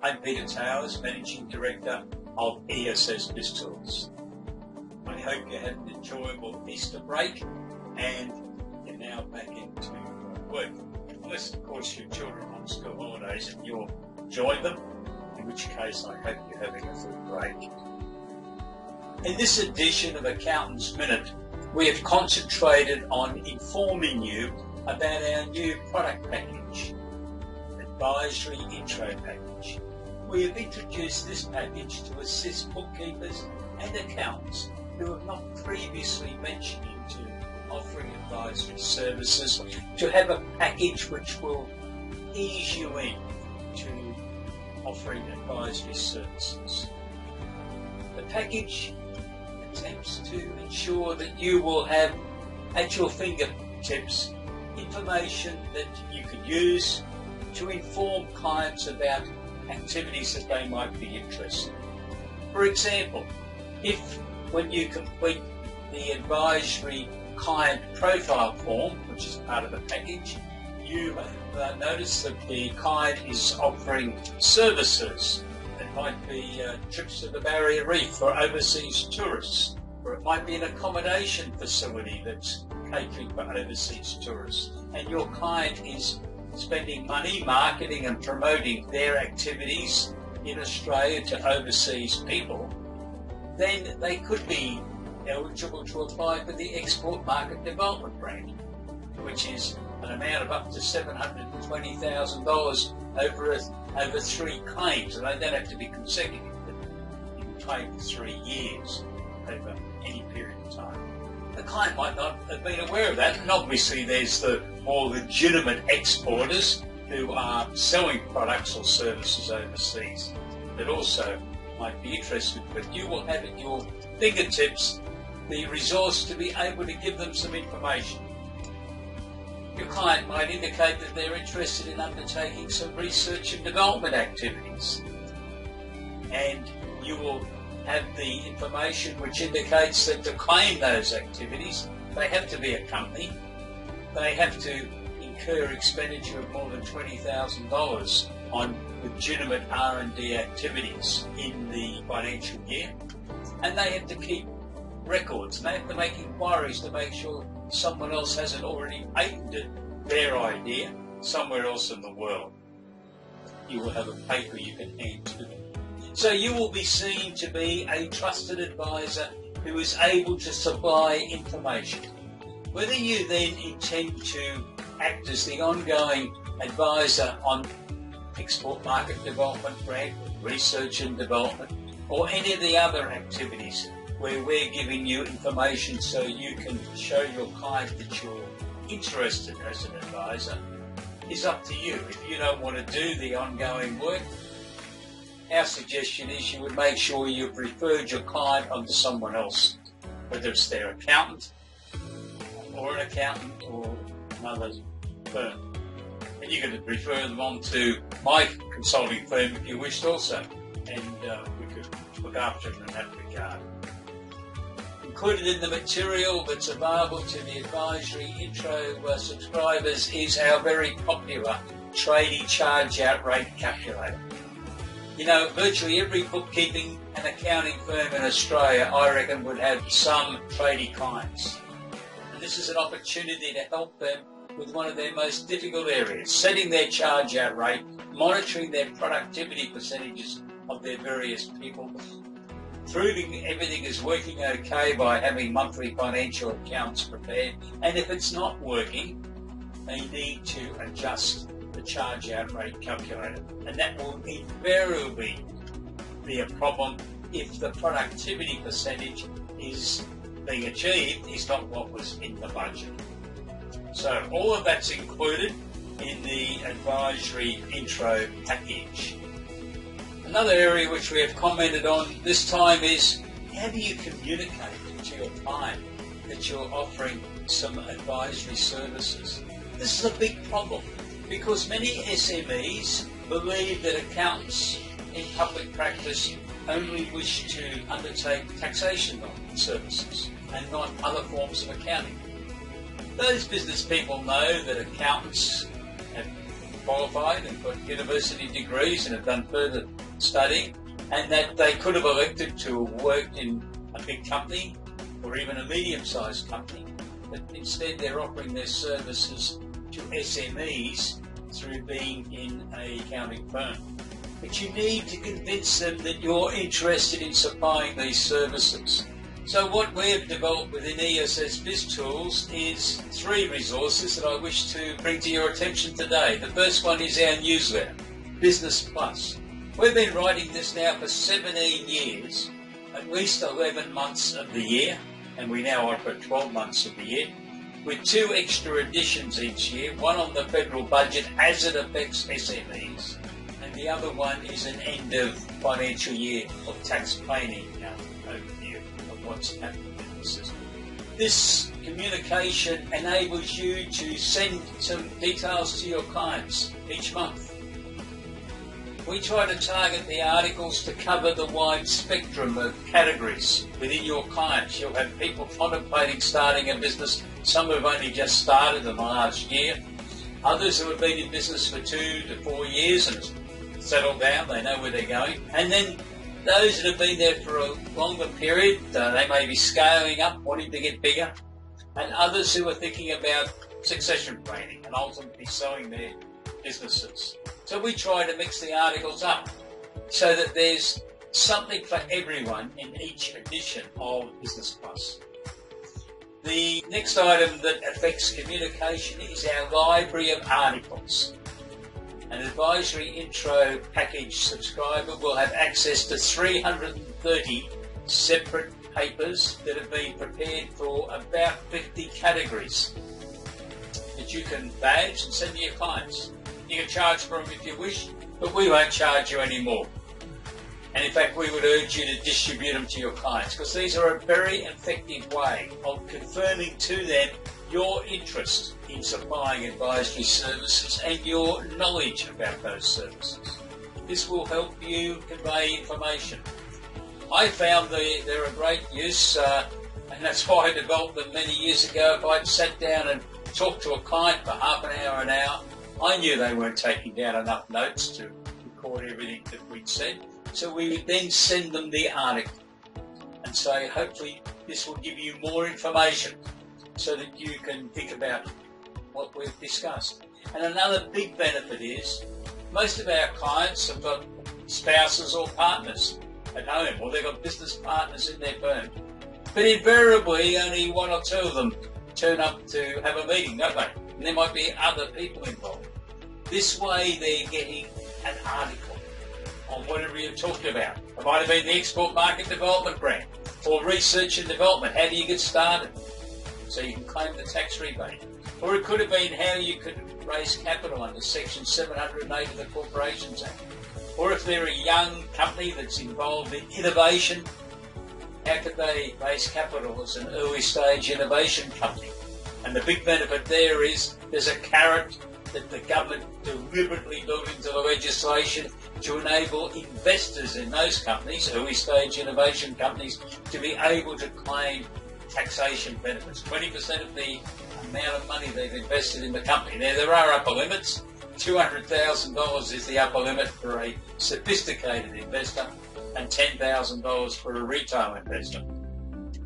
I'm Peter Towers, Managing Director of ESS BIZTOOLS. I hope you had an enjoyable Easter break and you're now back into work. Unless, of course, your children are on school holidays and you'll enjoy them, in which case I hope you're having a good break. In this edition of Accountant's Minute, we have concentrated on informing you about our new product package, Advisory Intro Package. We have introduced this package to assist bookkeepers and accountants who have not previously ventured into offering advisory services to have a package which will ease you in to offering advisory services. The package attempts to ensure that you will have at your fingertips information that you can use to inform clients about activities that they might be interested in. For example, if when you complete the advisory client profile form, which is part of the package, you notice that the client is offering services. It might be trips to the Barrier Reef for overseas tourists, or it might be an accommodation facility that's catering for overseas tourists, and your client is spending money marketing and promoting their activities in Australia to overseas people, then they could be eligible to apply for the Export Market Development Grant, which is an amount of up to $720,000 over 3 claims, and they don't have to be consecutive, but you can claim for 3 years over any period of time. The client might not have been aware of that, and obviously there's the more legitimate exporters who are selling products or services overseas that also might be interested, but you will have at your fingertips the resource to be able to give them some information. Your client might indicate that they're interested in undertaking some research and development activities, and you will have the information which indicates that to claim those activities, they have to be a company, they have to incur expenditure of more than $20,000 on legitimate R&D activities in the financial year, and they have to keep records, and they have to make inquiries to make sure someone else hasn't already patented their idea somewhere else in the world. You will have a paper you can hand to them. So you will be seen to be a trusted advisor who is able to supply information. Whether you then intend to act as the ongoing advisor on Export Market Development Grant, research and development, or any of the other activities where we're giving you information so you can show your client that you're interested as an advisor, is up to you. If you don't want to do the ongoing work, our suggestion is you would make sure you've referred your client onto someone else, whether it's their accountant or an accountant or another firm. And you can refer them on to my consulting firm if you wished also, and we could look after them in that regard. Included in the material that's available to the Advisory Intro subscribers is our very popular tradie charge-out rate calculator. You know, virtually every bookkeeping and accounting firm in Australia, I reckon, would have some tradie clients. And this is an opportunity to help them with one of their most difficult areas, setting their charge-out rate, monitoring their productivity percentages of their various people, proving everything is working okay by having monthly financial accounts prepared, and if it's not working, they need to adjust the charge-out rate calculator, and that will invariably be a problem if the productivity percentage is being achieved is not what was in the budget. So all of that's included in the Advisory Intro Package. Another area which we have commented on this time is how do you communicate to your client that you're offering some advisory services? This is a big problem because many SMEs believe that accountants in public practice only wish to undertake taxation services and not other forms of accounting. Those business people know that accountants have qualified and got university degrees and have done further studying, and that they could have elected to have worked in a big company or even a medium-sized company, but instead they're offering their services to SMEs through being in an accounting firm. But you need to convince them that you're interested in supplying these services. So what we've developed within ESS BIZTOOLS is 3 resources that I wish to bring to your attention today. The first one is our newsletter, Business Plus. We've been writing this now for 17 years, at least 11 months of the year, and we now offer 12 months of the year, with 2 extra editions each year, one on the federal budget as it affects SMEs, and the other one is an end of financial year of tax planning overview of what's happening in the system. This communication enables you to send some details to your clients each month. We try to target the articles to cover the wide spectrum of categories within your clients. You'll have people contemplating starting a business. Some have only just started in the last year. Others who have been in business for 2 to 4 years and settled down, they know where they're going. And then those that have been there for a longer period, they may be scaling up, wanting to get bigger. And others who are thinking about succession planning and ultimately selling their businesses. So we try to mix the articles up so that there's something for everyone in each edition of Business Plus. The next item that affects communication is our library of articles. An advisory intro package subscriber will have access to 330 separate papers that have been prepared for about 50 categories that you can badge and send to your clients. You can charge for them if you wish, but we won't charge you anymore. And in fact, we would urge you to distribute them to your clients, because these are a very effective way of confirming to them your interest in supplying advisory services and your knowledge about those services. This will help you convey information. I found they're a great use, and that's why I developed them many years ago. If I'd sat down and talked to a client for half an hour, I knew they weren't taking down enough notes to record everything that we'd said. So we would then send them the article and say, hopefully this will give you more information so that you can think about what we've discussed. And another big benefit is most of our clients have got spouses or partners at home, or they've got business partners in their firm. But invariably only 1 or 2 of them turn up to have a meeting, don't they? And there might be other people involved. This way they're getting an article on whatever you're talking about. It might have been the export market development grant or research and development. How do you get started? So you can claim the tax rebate. Or it could have been how you could raise capital under Section 708 of the Corporations Act. Or if they're a young company that's involved in innovation, how could they raise capital as an early stage innovation company? And the big benefit there is there's a carrot that the government deliberately built into the legislation to enable investors in those companies, early stage innovation companies, to be able to claim taxation benefits. 20% of the amount of money they've invested in the company. Now, there are upper limits. $200,000 is the upper limit for a sophisticated investor and $10,000 for a retail investor.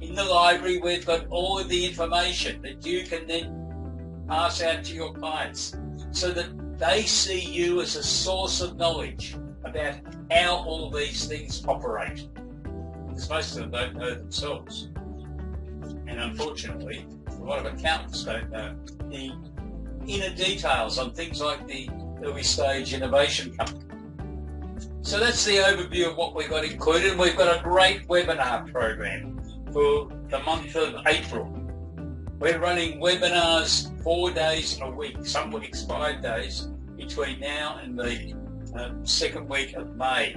In the library, we've got all of the information that you can then pass out to your clients so that they see you as a source of knowledge about how all these things operate. Because most of them don't know themselves. And unfortunately, a lot of accountants don't know the inner details on things like the early stage innovation company. So that's the overview of what we've got included. And we've got a great webinar program for the month of April. We're running webinars 4 days a week, some weeks 5 days, between now and the second week of May.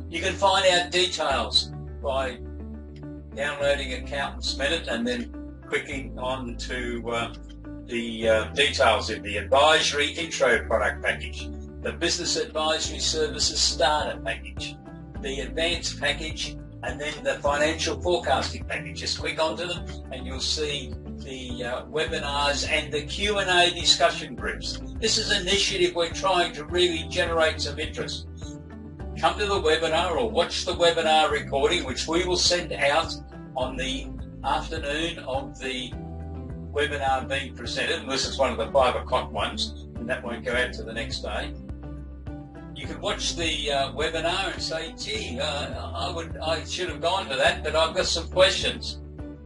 You can find out details by downloading Accountant's Minute and then clicking on to the details in the advisory intro product package, the business advisory services starter package, the advanced package, and then the financial forecasting package. Just click onto them and you'll see the webinars and the Q&A discussion groups. This is an initiative we're trying to really generate some interest. Come to the webinar or watch the webinar recording, which we will send out on the afternoon of the webinar being presented, unless it's one of the 5 o'clock ones, and that won't go out to the next day. You can watch the webinar and say, gee, I should have gone to that, but I've got some questions.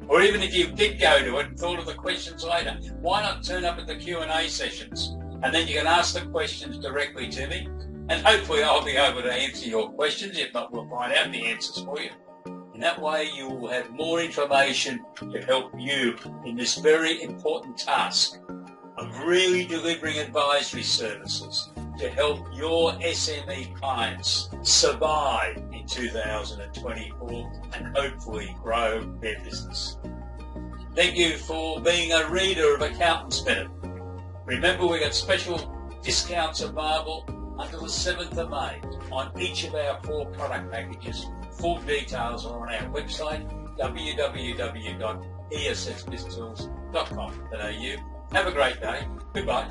Or even if you did go to it and thought of the questions later, why not turn up at the Q&A sessions? And then you can ask the questions directly to me, and hopefully I'll be able to answer your questions. If not, we'll find out the answers for you. And that way you will have more information to help you in this very important task of really delivering advisory services to help your SME clients survive in 2024 and hopefully grow their business. Thank you for being a reader of Accountant's Minute. Remember, we've got special discounts available until the 7th of May on each of our 4 product packages. Full details are on our website, www.essbiztools.com.au. Have a great day. Goodbye.